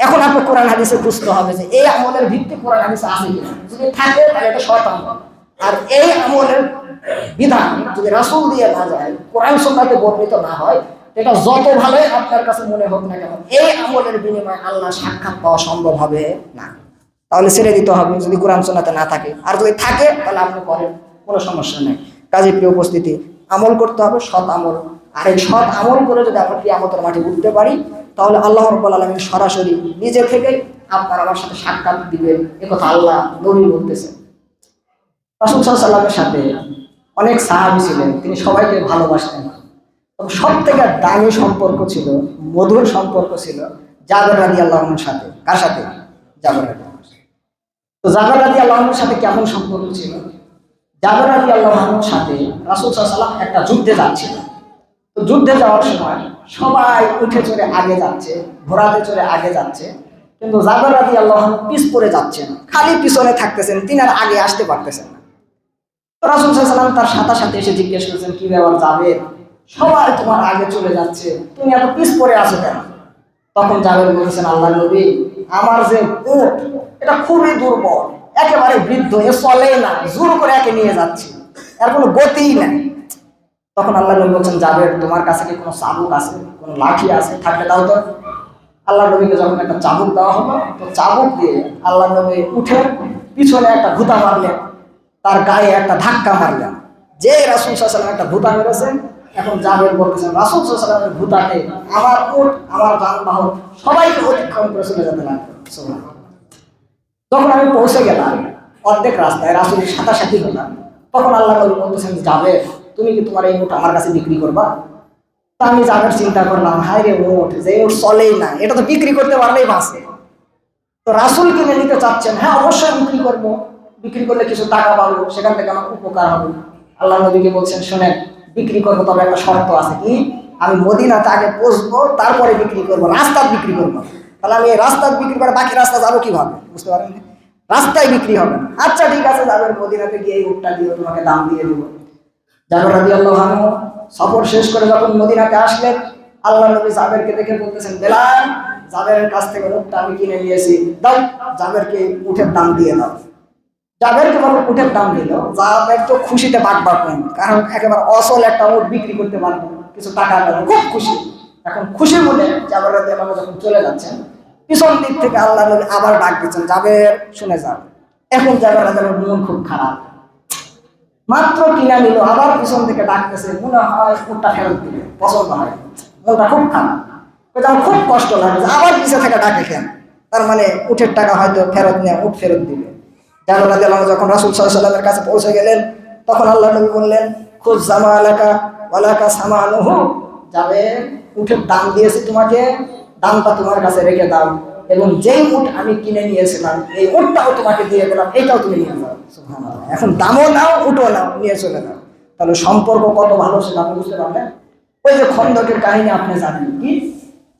[SPEAKER 1] এখন আপনি কোরআন হাদিসে বুঝতে হবে যে এই আমলের ভিত্তি কোরআন হাদিসে আছে কিনা। যদি থাকে তাহলে এটা সৎ আমল। আর এই আমলের বিধান যদি রাসূল দিয়ে না যায়, কোরআন সুন্নাতে বর্ণিত না হয়, এটা যত ভালোই আপনার কাছে মনে হোক না কেন, এই আমলের বিনিময়ে আল্লাহ সাক্ষাৎ পাওয়া সম্ভব হবে না। তাহলে ছেড়ে দিতে হবে যদি কোরআন সুন্নাতে না থাকে। আর যদি থাকে তাহলে আপনি করেন, কোনো সমস্যা নেই। কাজে প্রিয় উপস্থিতি, আমল করতে হবে সৎ আমল। আর এই সৎ আমল করে যদি আমরা কিয়ামতের মাঠে উঠতে পারি, তাহলে আল্লাহ রাব্বুল আলামিন সরাসরি নিজে থেকে আপনার আমার সাথে সাক্ষাৎ দিবেন। একথা আল্লাহ নবী বলতেছেন। রাসূল সাল্লাল্লাহু আলাইহি ওয়াসাল্লামের সাথে অনেক সাহাবী ছিলেন, তিনি সবাইকে ভালোবাসতেন। তবে সব থেকে দামি সম্পর্ক ছিল, মধুর সম্পর্ক ছিল জাবের রাদিয়াল্লাহু আনহুর সাথে। কার সাথে? জাবের রাদিয়াল্লাহু আনহু। তো জাবের রাদিয়াল্লাহু আনহুর সাথে কেমন সম্পর্ক ছিল? জাবের রাদিয়াল্লাহু আনহুর সাথে রাসূল সাল্লাল্লাহু আলাইহি ওয়াসাল্লাম একটা যুদ্ধে যাচ্ছিলেন। তো যুদ্ধে যাওয়ার সময় সবাই উঠে চড়ে আগে যাচ্ছে, ঘোড়াতে চড়ে আগে যাচ্ছে, কিন্তু জাবের রাদিয়াল্লাহু আনহু পিছ পড়ে যাচ্ছেন, খালি পিছনে থাকতেছেন, তিনি আর আগে আসতে পারতেছেন না। তো রাসূল সাল্লাল্লাহু আলাইহি ওয়াসাল্লাম তার সাথে এসে জিজ্ঞেস করেছেন, কি ব্যাপার জাবের, সবাই তোমার আগে চলে যাচ্ছে, তুমি এত পিছ পড়ে আছো কেন? তখন জাবের বলেছেন, আল্লাহর নবী, আমার যে উট এটা খুবই দুর্বল, একেবারে বৃদ্ধ, এ চলেই না, জোর করে একে নিয়ে যাচ্ছে, এর কোনো গতিই নাই। তখন আল্লাহ নবী বলছেন, জাবের তোমার কাছে কি কোনো চাবুক আছে, কোনো লাঠি আছে, থাকলে দাও তো। আল্লাহ নবীকে যখন একটা চাবুক দেওয়া হলো, তো চাবুক দিয়ে আল্লাহ নবী উঠে পিছনে একটা ঘুতা মারলেন, তার গায়ে একটা ধাক্কা মারলেন। যে রাসূল সাল্লাল্লাহু আলাইহি ওয়াসাল্লাম একটা ঘুতা মেরেছেন, এখন জাবের বলতেছেন রাসূল সাল্লাল্লাহু আলাইহি ওয়াসাল্লামের ঘুতাতে আমার উট, আমার যানবাহন সবাইকে অতিক্রম করে চলে যেতে লাগলো। সুবহানাল্লাহ। যখন আমি পৌঁছে গেলাম অর্ধেক রাস্তায়, রাসূলের সাথে হলাম, তখন আল্লাহ নবী বলতেছেন, জাবের তুমি কি তোমার এই উট আমার কাছে বিক্রি করবা? তা আমি জাবের চিন্তা করলাম, হায় রে উট, যে উট চলেই না, এটা তো বিক্রি করতে পারলেই বাঁচে। তো রাসূল কিনে নিতে চাচ্ছেন, হ্যাঁ অবশ্যই বিক্রি করবো, বিক্রি করলে কিছু টাকা পাবো, সেখান থেকে আমার উপকার হবে। আল্লাহ নবীকে বলছেন, শোনেন বিক্রি করবো, তবে একটা শর্ত আছে। কি? আমি মদিনাতে আগে পৌঁছবো, তারপরে বিক্রি করবো, রাস্তায় বিক্রি করবো। তাহলে আমি এই রাস্তায় বিক্রি করে বাকি রাস্তা যাবো কিভাবে? বুঝতে পারেন? রাস্তায় বিক্রি হবে না। আচ্ছা ঠিক আছে, যাবেন মদিনাতে গিয়ে এই উটটা দিও, তোমাকে দাম দিয়ে দেবো। জাবের রাদিয়াল্লাহু আনহু সফর শেষ করে যখন মদিনাতে আসলেন, আল্লাহ নবী জাবেরকে দেখে বলতেছেন, বেলাল, জাবেরের কাছ থেকে উটটা আমি কিনে নিয়েছি, দাও, জাবেরকে উটের দাম দিয়ে দাও। জাবেরকে যখন উটের দাম দিল, জাবের তো খুশিতে বাঁকবাক নেই, কারণ একেবারে অসল একটা উট বিক্রি করতে পারবো, কিছু টাকা পেল, খুব খুশি। এখন খুশির মধ্যে জাবের রাদিয়াল্লাহু আনহু যখন চলে যাচ্ছেন, পিছন দিক থেকে আল্লাহ নবী আবার ডাক দিচ্ছেন, জাবের শুনে যাও। এখন জাবের রাদিয়াল্লাহু আনহুর মন খুব খারাপ, মাত্র কিনা নিল, আবার পিছন থেকে ডাকতেছে, মনে হয় উটটা ফেরত দিবে, পছন্দ হয়, মনটা খুব খারাপ, আমার খুব কষ্ট লাগে, আবার পিছনে থেকে ডাকে কেন? তার মানে উটের টাকা হয়তো ফেরত নেয়, উট ফেরত দিবে। জাবের রাদিয়াল্লাহু আনহু যখন রাসূল সাল্লাল্লাহু আলাইহি ওয়াসাল্লামের কাছে পৌঁছে গেলেন, তখন আল্লাহ নবী বললেন, খুদ জামালাকা ওয়ালাকা সামানুহু, জাবের উটের দাম দিয়েছি তোমাকে, দামটা তোমার কাছে রেখে দাও, এবং যেই উট আমি কিনে নিয়েছিলাম এই উটটাও তোমাকে দিয়ে দিলাম, এটাও তুমি নিয়ে যাও। সুবহানাল্লাহ। এখন দামও নাও, উটও নাও, নিয়ে চলে যাও। তাহলে সম্পর্ক কত ভালো সেটা আপনি বুঝতে পারলেন। ওই যে খন্দকের কাহিনী আপনি জানেন, কি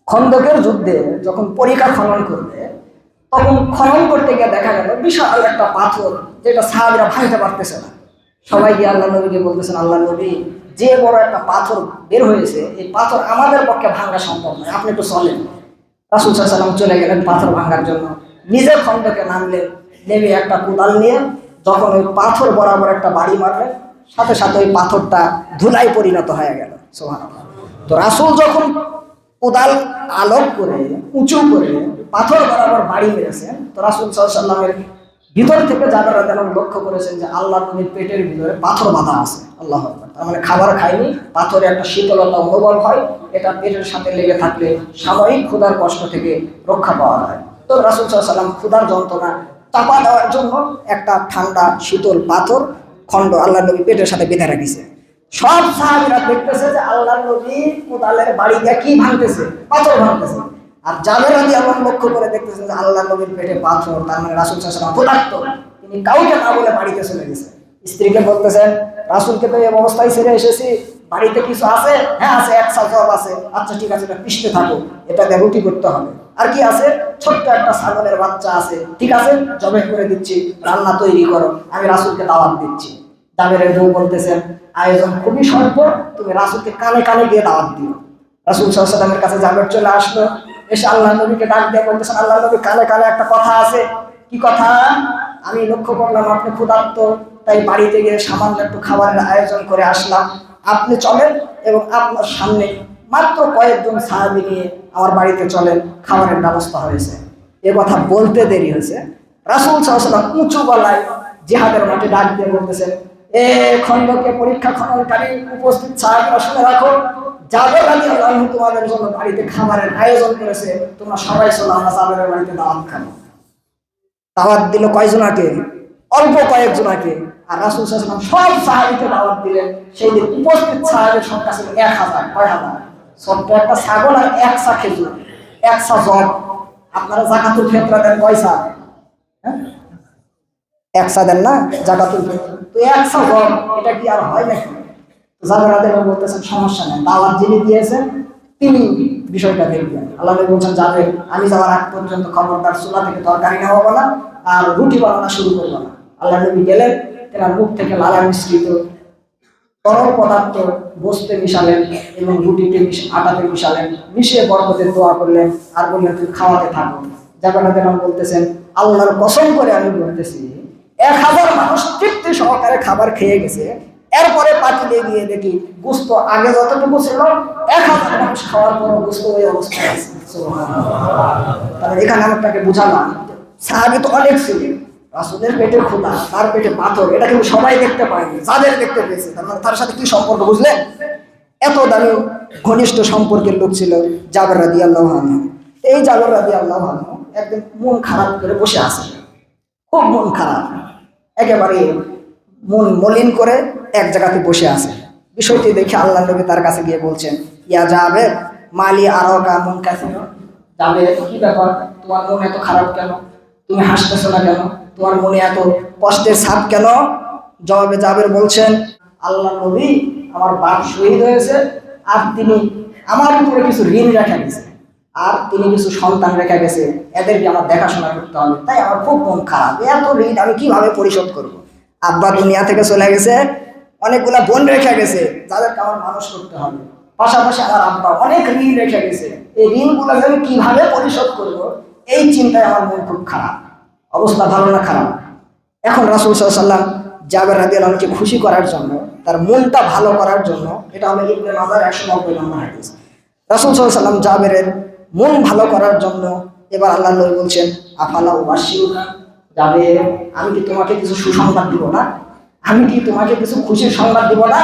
[SPEAKER 1] খন্দকের যুদ্ধে যখন পরিখা খনন করবে, তখন খনন করতে গিয়ে দেখা গেল বিশাল একটা পাথর, যেটা সাহাবীরা ভাঙতে পারতেছে না। সবাই গিয়ে আল্লাহ নবীকে বলতেছেন, আল্লাহ নবী, যে বড় একটা পাথর বের হয়েছে, এই পাথর আমাদের পক্ষে ভাঙা সম্ভব নয়, আপনি একটু চলেন। রাসূল সাল্লাল্লাহু আলাইহি ওয়াসাল্লাম চলে গেলেন পাথর ভাঙার জন্য, নিজে খন্দকে নামলেন, নেমে একটা কোদাল নিয়ে যখন ওই পাথর বরাবর একটা বাড়ি মারলেন, সাথে সাথে ওই পাথরটা ধুলাই পরিণত হয়ে গেল। সুবহানাল্লাহ। তো রাসূল যখন কোদাল আলোক করে উঁচু করে পাথর বরাবর বাড়ি মেরেছেন, তো রাসূল সাল্লাল্লাহু আলাইহি ওয়াসাল্লামের ভিতর থেকে জাবের রাদিয়াল্লাহু আনহু লক্ষ্য করেছেন যে আল্লাহর নবীর পেটের ভিতরে পাথর বাঁধা আছে। আল্লাহু আকবার। তার মানে খাবার খায়নি, পাথরে একটা শীতলতা অনুভব হয়, এটা পেটের সাথে লেগে থাকলে সাময়িক ক্ষুধার কষ্ট থেকে রক্ষা পাওয়া যায়। তো রাসূল সাল্লাল্লাহু আলাইহি ওয়াসাল্লাম ক্ষুধার যন্ত্রণা চাপা দেওয়ার জন্য একটা ঠান্ডা শীতল পাথর খণ্ড আল্লাহ নবী পেটের সাথে বেঁধে রাখিছে। সব সাহাবীরা দেখতেছে যে আল্লাহর নবী কোদালের বাড়ি দিয়ে কি ভাঙতেছে, পাথর ভাঙতেছে। আর জাবের রাদিয়াল্লাহু আনহু লক্ষ্য করে দেখতেছেন যে আল্লাহর নবীর পেটে পাথর, তার মানে রাসূল সাল্লাল্লাহু আলাইহি ওয়াসাল্লাম ক্ষুধার্ত। তিনি কাউকে না বলে বাড়িতে চলে গেছে। স্ত্রীকে বলতেছেন, রাসূলকে তো এই অবস্থায় ছেড়ে এসেছি, বাড়িতে কিছু আছে? হ্যাঁ আছে, এক জব আছে। আচ্ছা ঠিক আছে, এটা পিষতে থাকো, এটা দিয়ে রুটি করতে হবে। আর কি আছে? ছোট্ট একটা ছাগলের বাচ্চা আছে, ঠিক আছে জবাই করে দিচ্ছি, রান্না তৈরি করো, আমি রাসূলকে দাওয়াত দিচ্ছি। জাবেরের বউ বলতেছেন, আয়োজন খুবই স্বল্প, তুমি রাসূলকে কানে কানে গিয়ে দাওয়াত দিও। রাসূল সাল্লাল্লাহু আলাইহি ওয়াসাল্লামের কাছে জাবের চলে আসলো, এসে আল্লাহ নবীকে ডাক দিয়ে বলতেছেন, আল্লাহ নবী কানে কানে একটা কথা আছে। কি কথা? আমি লক্ষ্য করলাম আপনি ক্ষুধার্ত, তাই বাড়িতে গিয়ে সামান্য একটু খাবারের আয়োজন করে আসলাম। আপনি চলেন এবং আপনার সামনে মাত্র কয়েকজন সাহাবী নিয়ে আমার বাড়িতে চলেন, খাবারের ব্যবস্থা হয়েছে। এ কথা বলতে দেরি হয়েছে, রাসূল সাল্লাল্লাহু আলাইহি ওয়াসাল্লাম উঁচু গলায় জিহাদের মাঠে ডাক দিয়ে বলতেছেন, এ খন্দকে পরীক্ষা খননকারী উপস্থিত সাহাবীরা শুনে রাখো, জাবের রাদিয়াল্লাহু আনহু তোমাদের জন্য বাড়িতে খাবারের আয়োজন করেছে, তোমরা সবাই চলো, আমরা জাবেরের বাড়িতে দাওয়াত খাবো। দাওয়াত দিল কয়জনাকে? অল্প কয়েকজনাকে। আর রাসূল সাল্লাল্লাহু আলাইহি ওয়াসাল্লাম সব সাহাবীকে দাওয়াত দিলেন। সেই দিন উপস্থিত সাহাবীর সংখ্যা ছিল 1000। কয় হাজার? ছোট্ট একটা ছাগল আর এক সা খেজুর, এক সা জব। আপনারা যাকাতুল ফিতরা দেন পয়সা, হ্যাঁ এক সা দেন না যাকাতুল ফিতরা, তো এক সা জব, এটা কি আর হয় নাকি? জাবের রাদিয়াল্লাহু আনহু বলতেছেন, সমস্যা নেই, দাওয়াত যিনি দিয়েছেন তিনি বিষয়টা দেখবেন। আল্লাহ নবী বলছেন, জাবের আমি যাওয়ার আগ পর্যন্ত খবরদার চুলা থেকে তরকারি নেওয়া না আর রুটি বানানো শুরু করবো না। আল্লাহ নবী গেলেন, তেনার মুখ থেকে লালা মিশ্রিত তরল পদার্থ বসতে মিশালেন এবং রুটিতে আটাতে মিশালেন, মিশিয়ে বরকতের দোয়া করলেন আর বললেন, তুই খাওয়াতে থাকো। জাবের রাদিয়াল্লাহু আনহু বলতেছেন, আল্লাহর কসম করে আমি বলতেছি, 1000 মানুষ তৃপ্তি সহকারে খাবার খেয়ে গেছে। এরপরে পাতিলে গিয়ে দেখি গোস্ত আগে যতটুকু ছিল 1000 মানুষ খাওয়ার পর গোস্ত ওই অবস্থায় আছে। তাহলে এখানে আমি আপনাকে বুঝালাম সাহাবী তো অনেক ছিল, রাসূলের পেটে ক্ষুধা, তার পেটে পাথর, এটা কিন্তু সবাই দেখতে পায়নি, যাদের দেখতে পেয়েছে তার মানে তার সাথে কি সম্পর্ক বুঝলেন? এত দামি ঘনিষ্ঠ সম্পর্কের লোক ছিল জাবের রাদিয়াল্লাহু আনহু। এই জাবের রাদিয়াল্লাহু আনহু একদিন মন খারাপ করে বসে আছে, খুব মন খারাপ, একেবারে মন মলিন করে এক জায়গাতে বসে আছে। বিষয়টি দেখে আল্লাহর নবী তার কাছে গিয়ে বলছেন, ইয়া জাবের মালি আরাকা মুনকাসির, জাবের কি ব্যাপার, তোমার মন এত খারাপ কেন, তুমি হাসতেছো না কেন, তোমার মনে এত কষ্টের ছাপ কেন? জবাবে জাবের বলছেন, আল্লাহর নবী আমার বাপ শহীদ হয়েছে, আর তিনি আমার উপরে কিছু ঋণ রেখে গেছে, আর তিনি কিছু সন্তান রেখে গেছে, এদেরকে আমার দেখাশোনা করতে হবে, তাই আমার খুব মন খারাপ, এত ঋণ আমি কিভাবে পরিশোধ করব? আব্বা দুনিয়া থেকে চলে গেছে, অনেকগুলা বোন রেখে গেছে যাদেরকে আমার মানুষ করতে হবে, পাশাপাশি আমার আব্বা অনেক ঋণ রেখে গেছে, এই ঋণগুলো আমি কিভাবে পরিশোধ করব, এই চিন্তায় আমার মন খুব খারাপ, অবস্থা ভালো না খারাপ। এখন রাসূল সাল্লাল্লাহু আলাইহি ওয়াসাল্লাম জাবের রাদিয়াল্লাহু আনহুকে খুশি করার জন্য, তার মনটা ভালো করার জন্য, এটা হলো ইবনে মাজার 190 নম্বর হাদিস, রাসূল সাল্লাল্লাহু আলাইহি ওয়াসাল্লাম জাবেরের মন ভালো করার জন্য এবার আল্লাহর নবী বলছেন, আফালা উবাশশিরুকা, জাবের আমি কি তোমাকে কিছু সুসংবাদ দিব না, আমি কি তোমাকে কিছু খুশির সংবাদ দিব না?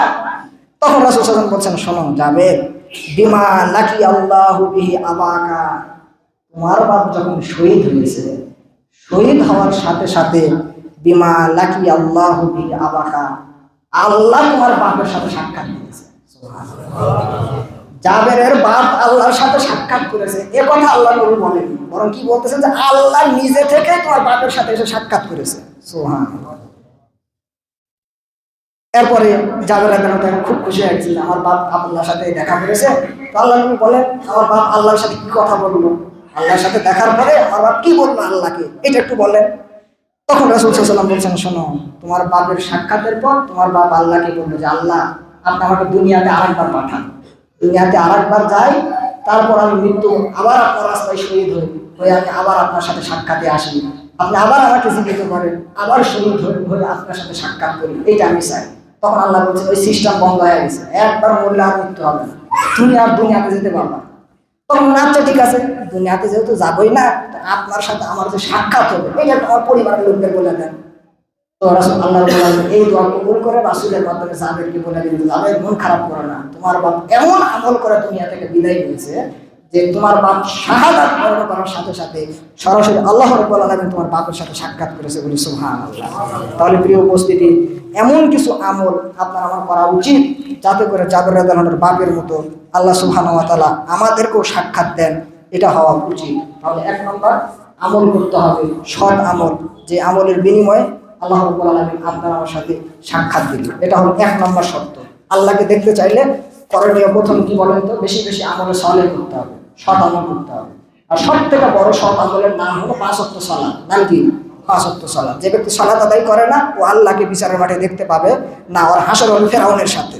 [SPEAKER 1] তখন রাসূল সাল্লাল্লাহু আলাইহি ওয়াসাল্লাম বলছেন, শোনো জাবের, বিমা লাকি আল্লাহু বিহি আবাকা, তোমার বাপ যখন শহীদ হয়েছে, শহীদ হওয়ার সাথে সাথে বিমা লাকি আল্লাহু বিহি আবাকা, আল্লাহ তোমার বাপের সাথে সাক্ষাৎ দিয়েছে। জাবেরের বাপ আল্লাহর সাথে সাক্ষাৎ করেছে, এ কথা আল্লাহ নবী বলেননি, বরং কি বলতেছেন যে আল্লাহ নিজে থেকে তোমার বাপের সাথে এসে সাক্ষাৎ করেছে। সুবহানাল্লাহ। এরপরে জাবের রাদিয়াল্লাহু আনহু খুব খুশি হয়েছে, আমার বাপ আল্লাহর সাথে দেখা করেছে। তো আল্লাহ নবী বলেন, আমার বাপ আল্লাহর সাথে কি কথা বললো, আল্লাহর সাথে দেখার পরে আমার বাপ কি বললো আল্লাহকে, এটা একটু বলেন। তখন রাসূল সাল্লাল্লাহু আলাইহি ওয়াসাল্লাম বলছেন, শোনো, তোমার বাপের সাক্ষাতের পর তোমার বাপ আল্লাহকে বললো যে আল্লাহ আপনি আমাকে দুনিয়াতে আরেকবার পাঠান, দুনিয়াতে আরেকবার যাই, তারপর আমি মৃত্যু আবার আপনার রাস্তায় শহীদ হয়ে আমি আবার আপনার সাথে সাক্ষাতে আসি, আপনি আবার আমাকে জীবিত করেন, আবার শহীদ হয়ে আপনার সাথে সাক্ষাৎ করি, এইটা আমি চাই। তখন আল্লাহ বলছেন, ওই সিস্টেম বন্ধ হয়ে গেছে, একবার মরলে আর মৃত্যু হবে না, তুমি আর দুনিয়াতে যেতে পারবা। তখন আচ্ছা ঠিক আছে, দুনিয়াতে যেহেতু যাবোই না, আপনার সাথে আমার যে সাক্ষাৎ হবে এটা আমার পরিবারের লোকদের বলে দেন। তো রাসূল আল্লাহ বললেন, এই দোয়া কবুল করে রাসূলের মাধ্যমে জাবেরকে বলে দিলেন, জাবের মন খারাপ করো না, তোমার বাপ এমন আমল করে দুনিয়া থেকে বিদায় নিয়েছে যে তোমার বাপ শাহাদাত বরণ করার সাথে সাথে সরাসরি আল্লাহ রাব্বুল আলামিন তোমার বাপের সাথে সাক্ষাৎ করেছে, বলি সুবহানাল্লাহ। তাহলে প্রিয় উপস্থিতি, এমন কিছু আমল আপনার আমার করা উচিত যাতে করে জাবের রাদিয়াল্লাহু আনহুর বাপের মতো আল্লাহ সুবহানাহু ওয়া তাআলা আমাদেরকেও সাক্ষাৎ দেন, এটা হওয়া উচিত। তাহলে 1 নম্বর আমল করতে হবে, সৎ আমল, যে আমলের বিনিময়ে আল্লাহ রাব্বুল আলামিন আপনার আমার সাথে সাক্ষাৎ দিল, এটা হলো 1 নম্বর শর্ত। আল্লাহকে দেখতে চাইলে করণীয় প্রথম কি বলেন তো, বেশি বেশি আমলে সালেহ করতে হবে, সৎ আমল করতে হবে। আর সবথেকে বড় সৎ আমলের নাম হলো 5 ওয়াক্ত সালাত। নাম কি? 5 ওয়াক্ত সালাত। যে ব্যক্তি সালাত আদায় করে না, ও আল্লাহকে বিচারের মাঠে দেখতে পাবে না, ওর হাসর হবে ফেরাউনের সাথে।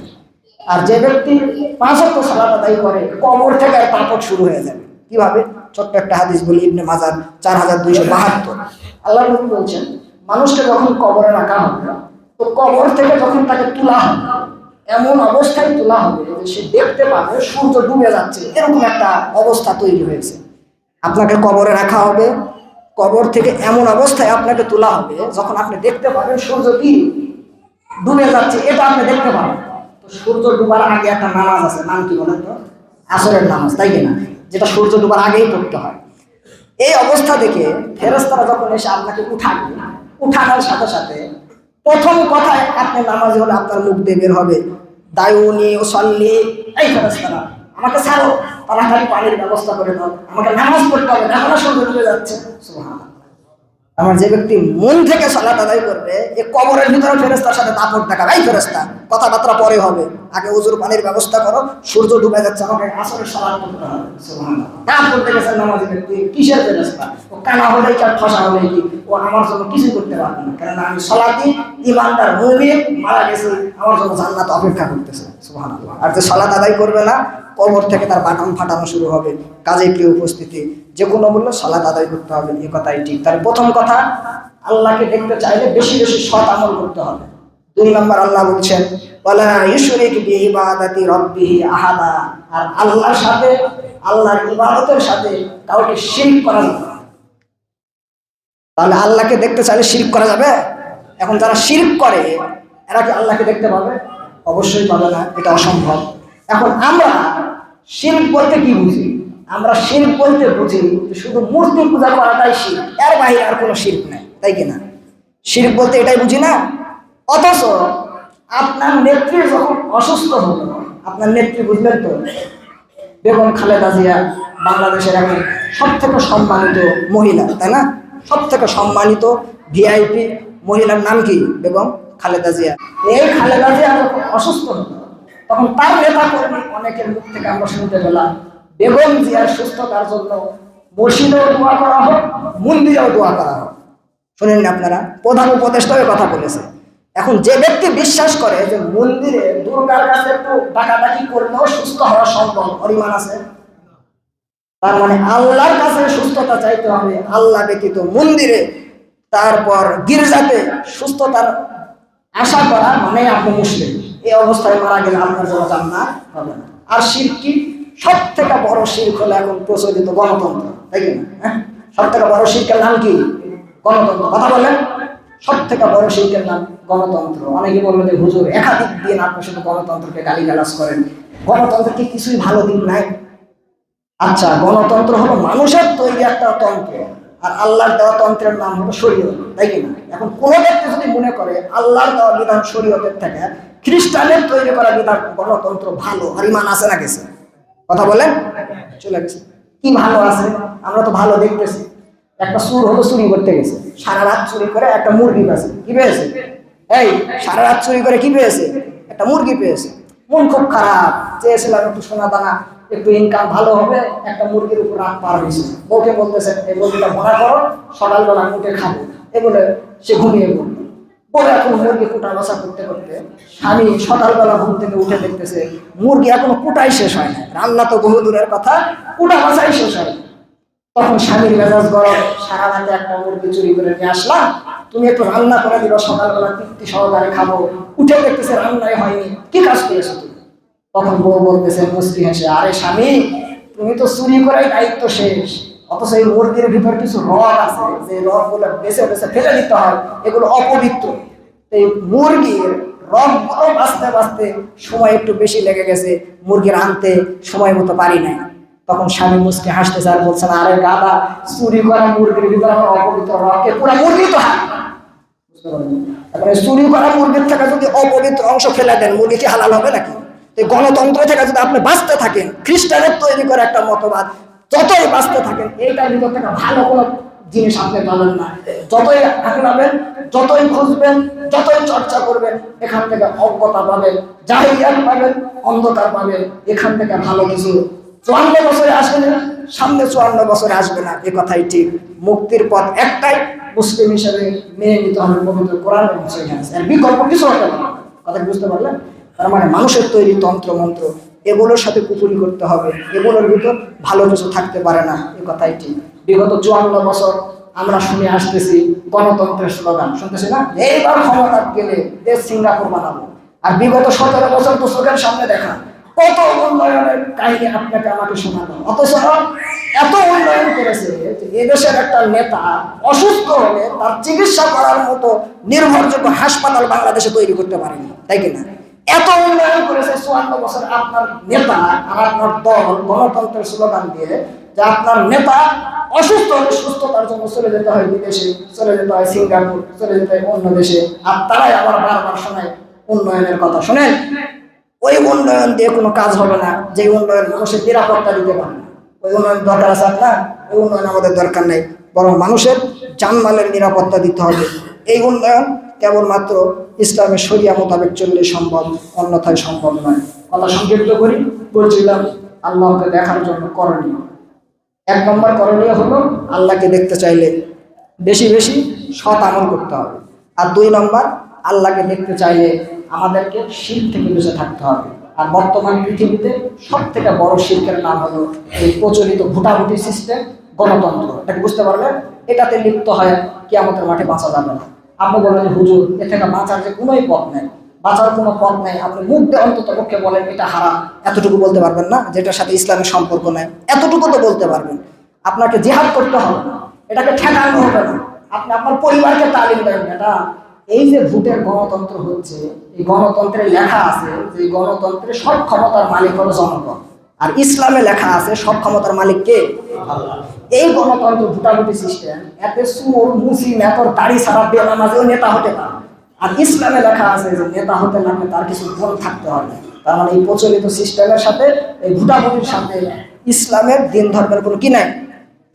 [SPEAKER 1] আর যে ব্যক্তি 5 ওয়াক্ত সালাত আদায় করে, কবর থেকে আর তাপট শুরু হয়ে যাবে। কিভাবে? ছোট্ট একটা হাদিস বলি, ইবনে মাজার 4272। আল্লাহ নবী বলছেন, মানুষকে যখন কবরে রাখা হবে, তো কবর থেকে যখন তাকে তোলা হবে, এমন অবস্থায় তোলা হবে যে সে দেখতে পাবে সূর্য ডুবে যাচ্ছে, এরকম একটা অবস্থা তৈরি হয়েছে। আপনাকে কবরে রাখা হবে, কবর থেকে এমন অবস্থায় আপনাকে তোলা হবে যখন আপনি দেখতে পাবেন সূর্য কি ডুবে যাচ্ছে, এটা আপনি দেখতে পাবেন। তো সূর্য ডুবার আগে একটা নামাজ আছে, নাম কি বলেন তো? আসরের নামাজ, তাই কিনা? যেটা সূর্য ডুবার আগেই পড়তে হয়। এই অবস্থা দেখে ফেরেশতারা যখন এসে আপনাকে উঠানোর সাথে সাথে প্রথম কথায় আপনি নামাজি হলে আপনার মুখ দিয়ে বের হবে, দায়ুনি ও সল্লি, এই ফেরেশতারা আমাকে ছাড়ো, তাড়াতাড়ি পানির ব্যবস্থা করে দাও, আমাকে নামাজ পড়তে হবে, এখন সূর্য ডুবে যাচ্ছে। সুবহানাল্লাহ। আমার যে ব্যক্তি মন থেকে সালাত আদায় করবে, এই কবরের ভিতরে ফেরেশতার সাথে দাপট দেখাবে, এই ফেরেশতা কথাবার্তা পরে হবে, আগে ওযুর পানির ব্যবস্থা করো, সূর্য ডুবে যাচ্ছে, আমাকে আসরের সালাত করতে হবে। সুবহানাল্লাহ। না পড়তে গেছেন নামাজি ব্যক্তি, কিসের ফেরেশতা? ও কানা হলেই কি আর ঠসা হলেই কি ও আমার জন্য কিছু করতে পারবে না, কারণ আমি সালাতি ইমানদার মুমিন, মারা গেছে, আমার জন্য জান্নাত অপেক্ষা করতেছে। সুবহানাল্লাহ। আর যে সালাত আদায় করবে না, কবর থেকে তার বাটাম ফাটানো শুরু হবে। কাজেই প্রিয় উপস্থিতি, যে কোনো মূল্য সালাত আদায় করতে হবে, এই কথাই ঠিক। তার প্রথম কথা আল্লাহকে দেখতে চাইলে বেশি বেশি সৎ আমল করতে হবে। 2 নম্বর আল্লাহ বলছেন ওয়ালা ইউশরিক বিইবাদাতি রাব্বিহি আহাদা, আর আল্লাহর সাথে, আল্লাহর ইবাদতের সাথে কাউকে শিরক করা যাবে না। তাহলে আল্লাহকে দেখতে চাইলে শিরক করা যাবে? এখন যারা শিরক করে এরা কি আল্লাহকে দেখতে পাবে? অবশ্যই পাবে না, এটা অসম্ভব। এখন আমরা শিরক বলতে কি বুঝি? আমরা শিরক বলতে বুঝি যে শুধু মূর্তি পূজা করাটাই শিরক, এর বাইরে আর কোনো শিরক নাই, তাই কিনা? শিরক বলতে এটাই বুঝি না? অথচ আপনার নেত্রী যখন অসুস্থ হলো, আপনার নেত্রী বুঝলেন তো, বেগম খালেদা জিয়া বাংলাদেশের এখন সবথেকে সম্মানিত মহিলা, তাই না? সবথেকে সম্মানিত ভিআইপি মহিলার নাম কি? বেগম খালেদা জিয়া। এই খালেদা জিয়া যখন অসুস্থ হলো, তখন তার নেতা কর্মী অনেকের মুখ থেকে আমরা শুনতে পেলাম বেগম জিয়ার সুস্থতার জন্য মসজিদেও দোয়া করা হোক, মন্দিরেও দোয়া করা হোক। শুনেন না আপনারা? প্রধান উপদেষ্টাও কথা বলেছে। এখন যে ব্যক্তি বিশ্বাস করে যে মন্দিরে দুর্গার কাছে একটু ডাকাডাকি করলেও সুস্থ হওয়া সম্ভব, পরিমাণ আছে, তার মানে আল্লাহর কাছে সুস্থতা চাইতে হবে আল্লাহ ব্যতীত মন্দিরে, তারপর গির্জাতে সুস্থতার আশা করা মানে আপনি মুসলিম। এই অবস্থায় মারা গেলে আপনার জন্য জান্নাত হবে না। আর শিরক কি? সব থেকে বড় শিরক হলো এখন প্রচলিত গণতন্ত্র, তাই কিনা? হ্যাঁ, সব থেকে বড় শিরকের নাম কি? গণতন্ত্র। কথা বলেন, সব থেকে বড় শিরকের নাম গণতন্ত্র। অনেকে বলবেন যে হুজুর একাধিক দিন আপনি শুধু গণতন্ত্রকে গালিগালাজ করেন, গণতন্ত্রের কি কিছুই ভালো দিক নাই? আচ্ছা, গণতন্ত্র হলো মানুষের তৈরি একটা তন্ত্র, আর আল্লাহর দেওয়া তন্ত্রের নাম হলো শরীয়ত, তাই কিনা? এখন কোনো ব্যক্তি যদি মনে করে আল্লাহর দেওয়া বিধান শরীয়তের থেকে খ্রিস্টানের তৈরি করা বিধান গণতন্ত্র ভালো, আর ইমান আছে না গেছে? কথা বলেন, চলে গেছে। কি ভালো আছে? আমরা তো ভালো দেখতেছি। একটা চুর হলো, চুরি করতে গেছে, সারা রাত চুরি করে একটা মুরগি পেয়েছে। কি পেয়েছে? এই সারা রাত চুরি করে কি পেয়েছে? একটা মুরগি পেয়েছে। মন খুব খারাপ, চেয়েছিলাম একটু সোনা দানা, একটু ইনকাম ভালো হবে, একটা মুরগির উপর রাত পার হয়েছে। বউকে বলতেছেন এই মুরগিটা ভরা করো, সকালবেলা মুখে খাবো, এগুলো সে ঘুমিয়ে পড়লো। বউ এখন মুরগি কুটা বাছা করতে করতে স্বামী সকালবেলা ঘুম থেকে উঠে দেখতেছে মুরগি এখনো কুটাই শেষ হয় না, রান্না তো বহু দূরের কথা, কুটা বাছাই শেষ হয়। তখন স্বামীর মেজাজ গরম, সারা রাতে একটা মুরগি চুরি করে নিয়ে আসলাম, তুমি একটু রান্না করে দিবা, সকালবেলা তৃপ্তি সহকারে খাবো। উঠে দেখতেছে রান্নাই হয়নি, কি কাজ পেয়েছো তুমি? তখন বউ বলতেছে মুস্কি হেসে, আরে স্বামী, তুমি তো চুরি করাই দায়িত্ব শেষ, অথচ এই মুরগির ভিতর কিছু রগ আছে, যে রগ গুলো বেছে বেছে ফেলে দিতে হয়, এগুলো অপবিত্র। এই মুরগির রগগুলো বাঁচতে বাঁচতে সময় একটু বেশি লেগে গেছে, মুরগির আনতে সময় মতো পারি নাই। তখন স্বামী মুসকে হাসতেছে আর বলছেন, আরে গাদা, চুরি করা মুরগির ভিতরে আমার অপবিত্র রগকে পুরা মুরগি তো হাত। তারপরে চুরি করা মুরগির থেকে যদি অপবিত্র অংশ ফেলে দেন, মুরগি কি হালাল হবে নাকি? এই গণতন্ত্র থেকে যদি আপনি বাঁচতে থাকেন, খ্রিস্টানের তৈরি করা একটা মতবাদ, যতই বাঁচতে থাকেন এইটার ভিতর থেকে ভালো কোনো জিনিস আপনি পাবেন না। যতই হাঁটাবেন, যতই খুঁজবেন, যতই চর্চা করবেন, এখান থেকে অজ্ঞতা পাবেন, জাহিলিয়াত পাবেন, অন্ধকার পাবেন। এখান থেকে ভালো কিছু 54 বছরে আসবে না, সামনে 54 বছরে আসবে না, এ কথাই ঠিক। মুক্তির পথ একটাই, মুসলিম হিসেবে মেনে নিতে হবে পবিত্র কোরআন এবং সহিহ হাদিস, এর বিকল্প কিছু হতে পারে না। কথা বুঝতে পারলেন? তার মানে মানুষের তৈরি তন্ত্র মন্ত্র, এগুলোর সাথে কুফরি করতে হবে, এগুলোর ভিতর ভালো কিছু থাকতে পারে না, এ কথাই ঠিক। বিগত 54 বছর আমরা শুনে আসতেছি গণতন্ত্রের স্লোগান, শুনতেছি না? এইবার ক্ষমতা গেলে দেশ সিঙ্গাপুর বানাবো। আর বিগত 17 বছর তো চোখের সামনে দেখা কত উন্নয়নের কাহিনী আপনাকে আমাকে শোনানো, অথচ এত উন্নয়ন করেছে যে এদেশের একটা নেতা অসুস্থ হলে তার চিকিৎসা করার মতো নির্ভরযোগ্য হাসপাতাল বাংলাদেশে তৈরি করতে পারেনি, তাই কিনা? এত উন্নয়ন করেছে 54 বছর আপনার নেতা আর আপনার দল গণতন্ত্রের স্লোগান দিয়ে, যে আপনার নেতা অসুস্থ হলে সুস্থতার জন্য চলে যেতে হয় বিদেশে, চলে যেতে হয় সিঙ্গাপুর, চলে যেতে হয় অন্য দেশে, আর তারাই আবার বারবার শোনায় উন্নয়নের কথা। শোনেন, ওই উন্নয়ন দিয়ে কোনো কাজ হবে না যে উন্নয়ন মানুষের নিরাপত্তা দিতে পারে না। ওই উন্নয়ন দরকার আছে আপনার? ওই উন্নয়ন আমাদের দরকার নেই, বরং মানুষের জানমালের নিরাপত্তা দিতে হবে। এই উন্নয়ন কেবলমাত্র ইসলামের শরিয়া মোতাবেক চললে সম্ভব, অন্যথায় সম্ভব নয়। কথা সংক্ষিপ্ত করি, বলছিলাম আল্লাহকে দেখার জন্য করণীয়। 1 নম্বর করণীয় হলো আল্লাহকে দেখতে চাইলে বেশি বেশি সৎ আমল করতে হবে। আর 2 নম্বর, আল্লাহকে দেখতে চাইলে আমাদেরকে শিরক থেকে বেঁচে থাকতে হবে। আর বর্তমান পৃথিবীতে সব থেকে বড় শিরকের নাম হলো এই প্রচলিত ভোটাভুটি সিস্টেম, গণতন্ত্র। এটা বুঝতে পারলেন? এটাতে লিপ্ত হয়, কিয়ামতের মাঠে বাঁচা যাবে না। আপনি বলবেন হুজুর এ থেকে বাঁচার যে কোনোই পথ নেই, বাঁচার কোনো পথ নেই, আপনি মুখ দিয়ে অন্তত পক্ষে বলেন এটা হারাম, এতটুকু বলতে পারবেন না? যেটার সাথে ইসলামের সম্পর্ক নেই, এতটুকু তো বলতে পারবেন। আপনাকে জিহাদ করতে হবে না, এটাকে ঠেকানো হবে না, আপনি আপনার পরিবারকে তালিম দেন। এটা এই যে ভোটের গণতন্ত্র হচ্ছে, এই গণতন্ত্রে লেখা আছে যে গণতন্ত্রে সব ক্ষমতার মালিক হলো জনগণ, আর ইসলামে লেখা আছে সব ক্ষমতার মালিক কে? আল্লাহ। এই গণতন্ত্র ভোটাভুটি সিস্টেম, এতে সুর মুসলিম এত দাড়ি ছাড়া বেনামাজিও নেতা হতে পারে। আর ইসলামে লেখা আছে যে নেতা হতে লাগলে তার কিছু গুণ থাকতে হবে। তার মানে এই প্রচলিত সিস্টেমের সাথে, এই ভোটাভুটির সাথে ইসলামের দিন ধর্মের কোনো কি নাই,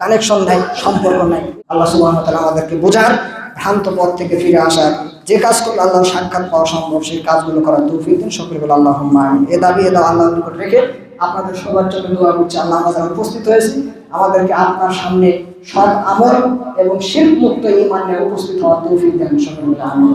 [SPEAKER 1] কানেকশন নাই, সম্পর্ক নাই। আল্লাহ সুবহানাহু ওয়া তাআলা আমাদেরকে বোঝার, ভ্রান্ত পথ থেকে ফিরে আসার, যে কাজ করলে আল্লাহর সাক্ষাৎ পাওয়া সম্ভব সেই কাজগুলো করার তৌফিক দিন। সকলে বলে আল্লাহুম্মা আমিন। এ দাবি এ দাও আল্লাহর নিকট রেখে আপনাদের সবার জন্য দোয়া করছি। আল্লাহ আমাদের উপস্থিত হয়েছি, আমাদেরকে আপনার সামনে সৎ আমল এবং শিরক মুক্ত ঈমান নিয়ে উপস্থিত হওয়ার তৌফিক দেন। সকলে বলে আমিন।